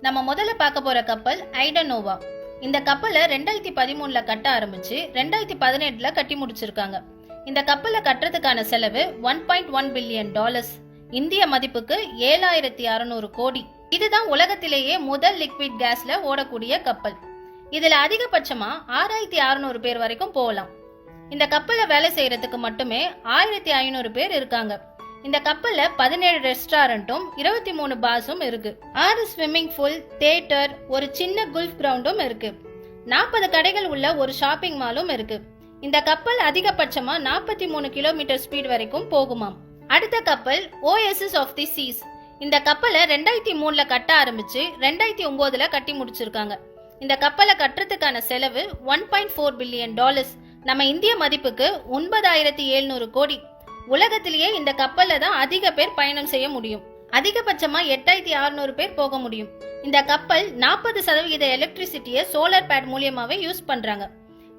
நம்ம முதல்ல பார்க்க போற கப்பல் ஐடனோவா. இந்த கப்பலை 2013ல கட்ட ஆரம்பிச்சு 2018ல கட்டி முடிச்சிருக்காங்க. இந்த கப்பலை கட்டுறதுக்கான செலவு $1.1 பில்லியன், இந்திய மதிப்புக்கு 7600 கோடி. இதுதான் உலகத்திலேயே முதல் லிக்விட் கேஸ்ல ஓடக்கூடிய கப்பல். இதுல அதிகபட்சமா 6600 பேர் வரைக்கும் போகலாம். இந்த கப்பலை வேலை செய்யறதுக்கு மட்டுமே 1500 பேர் இருக்காங்க. இந்த கப்பல்ல 17 ரெஸ்டாரண்ட்டும் 23 பார்ஸும் இருக்கு. 6 ஸ்விம்மிங் பூல், தியேட்டர், ஒரு சின்ன குல்ஃப் கிரவுண்டும் இருக்கு. 40 கடைகள் உள்ள ஒரு ஷாப்பிங் மாலும் இருக்கு. இந்த கப்பல் அதிகபட்சமா 43 கிலோமீட்டர் ஸ்பீட் வரைக்கும் போகுமாம். அடுத்த கப்பல் ஓஎஸ்எஸ் ஆஃப் தி சீஸ். இந்த கப்பலை 2003ல கட்ட ஆரம்பிச்சு 2009ல கட்டி முடிச்சிருக்காங்க. இந்த கப்பலை கட்டுறதுக்கான செலவு $1.4 பில்லியன், நம்ம இந்திய மதிப்புக்கு 9700 கோடி. உலகத்திலேயே இந்த கப்பல்ல தான் அதிக பேர் பயணம் செய்ய முடியும். அதிகபட்சமா 8600 பேர் போக முடியும். இந்த கப்பல் 40% எலக்ட்ரிசிட்டியை சோலார் பேட் மூலியமாவே யூஸ் பண்றாங்க.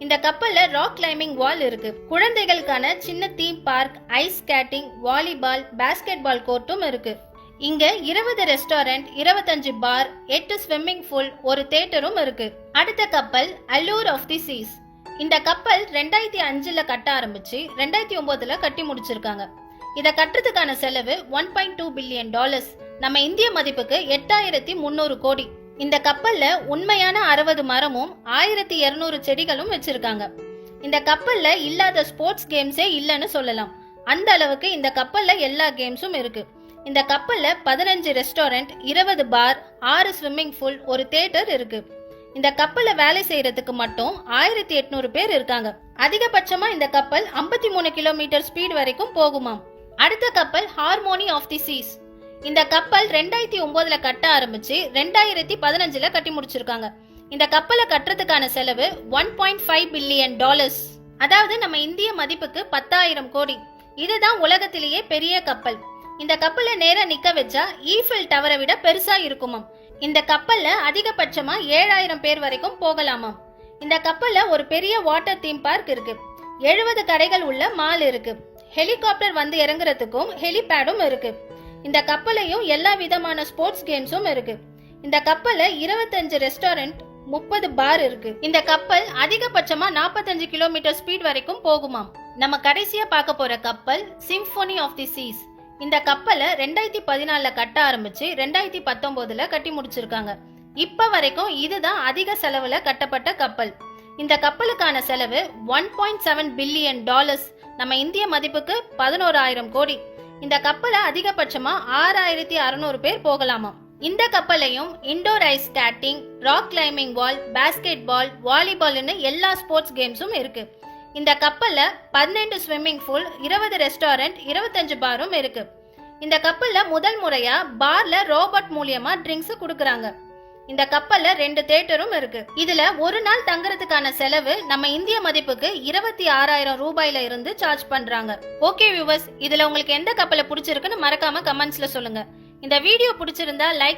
இந்த கப்பல்ல ராக் கிளைம்பிங் வால் இருக்கு. குழந்தைகளுக்கான சின்ன theme park, ice skating, volleyball, basketball கோர்ட்டும் இருக்கு. இங்க 20 ரெஸ்டாரண்ட், 25 பார், 8 ஸ்விம்மிங் பூல், ஒரு தியேட்டரும் இருக்கு. அடுத்த கப்பல் அல்லூர் ஆஃப் தி சீஸ். இந்த கப்பல் 2005ல கட்ட ஆரம்பிச்சு 2009ல கட்டி முடிச்சிருக்காங்க. இத கட்டுறதுக்கான செலவு $1.2 பில்லியன், நம்ம இந்திய மதிப்புக்கு 8300 கோடி. இந்த கப்பல்ல உண்மையான 60 மரமும் 1200 செடிகளும் வச்சிருக்காங்க. இந்த கப்பல்ல இல்லாத ஸ்போர்ட்ஸ் கேம்ஸே இல்லைன்னு சொல்லலாம். அந்த அளவுக்கு இந்த கப்பல்ல எல்லா கேம்ஸும் இருக்கு. இந்த கப்பல்ல 15 ரெஸ்டாரண்ட், 20 பார், 6 ஸ்விம்மிங் பூல், ஒரு தியேட்டர் இருக்கு. இந்த கப்பல்ல வேலை செய்யறதுக்கு மட்டும் 1800 பேர் இருக்காங்க. அதிகபட்சமா இந்த கப்பல் 53 கிலோமீட்டர் ஸ்பீட் வரைக்கும் போகுமாம். அடுத்த கப்பல் ஹார்மோனி ஆஃப் தி சீஸ். இந்த கப்பல் 2009ல கட்ட ஆரம்பிச்சு 2015ல கட்டி முடிச்சிருக்காங்க. இந்த கப்பலை கட்டுறதுக்கான செலவு $1.5 பில்லியன், அதாவது நம்ம இந்திய மதிப்புக்கு 10,000 கோடி. இதுதான் உலகத்திலேயே பெரிய கப்பல். இந்த கப்பலை நேரா நிக்க வச்சா ஈஃபில் டவரை விட பெருசா இருக்குமாம். இந்த கப்பல்ல அதிகபட்சமா 7000 பேர் வரைக்கும் போகலாமாம். இந்த கப்பல்ல ஒரு பெரிய வாட்டர் தீம் பார்க் இருக்கு. 70 கடைகள் உள்ள மால் இருக்கு. ஹெலிகாப்டர் வந்து இறங்குறதுக்கும் ஹெலிபேடும் இருக்கு. இந்த கப்பலையும் எல்லா விதமான ஸ்போர்ட்ஸ் கேம்ஸும் இருக்கு. இந்த கப்பல்ல 25 ரெஸ்டாரண்ட், 30 பார் இருக்கு. இந்த கப்பல் அதிகபட்சமா 45 கிலோமீட்டர் ஸ்பீட் வரைக்கும் போகுமாம். நம்ம கடைசியா பார்க்க போற கப்பல் சிம்போனி ஆஃப் தி சீஸ். இந்த கப்பலை 2014ல கட்ட ஆரம்பிச்சு 2019ல கட்டி முடிச்சிருக்காங்க. இப்ப வரைக்கும் இதுதான் அதிக செலவுல கட்டப்பட்ட கப்பல். இந்த கப்பலுக்கான செலவு $1.7 பில்லியன், நம்ம இந்திய மதிப்புக்கு 11,000 கோடி. இந்த கப்பலை அதிகபட்சமா 6600 பேர் போகலாமா. இந்த கப்பலையும் indoor ice skating, rock climbing wall, basketball, வாலிபால்னு எல்லா ஸ்போர்ட்ஸ் கேம்ஸும் இருக்கு. இந்த கப்பல்ல 12 ஸ்விம்மிங் பூல், 20 ரெஸ்டாரண்ட், 25 பாரும் இருக்கு. இந்த கப்பல்ல முதல் முறையா பார்ல ரோபோட் மூலியமா ட்ரிங்க்ஸ் குடுக்கறாங்க. இந்த கப்பல்ல 2 தியேட்டரும் இருக்கு. இதுல ஒரு நாள் தங்குறதுக்கான செலவு நம்ம இந்திய மதிப்புக்கு 26,000 ரூபாயில இருந்து சார்ஜ் பண்றாங்க. ஓகே வியூவர்ஸ், இதுல உங்களுக்கு எந்த கப்பலை பிடிச்சிருக்குன்னு மறக்காம கமெண்ட்ஸ்ல சொல்லுங்க. இந்த வீடியோ பிடிச்சிருந்தா லைக்,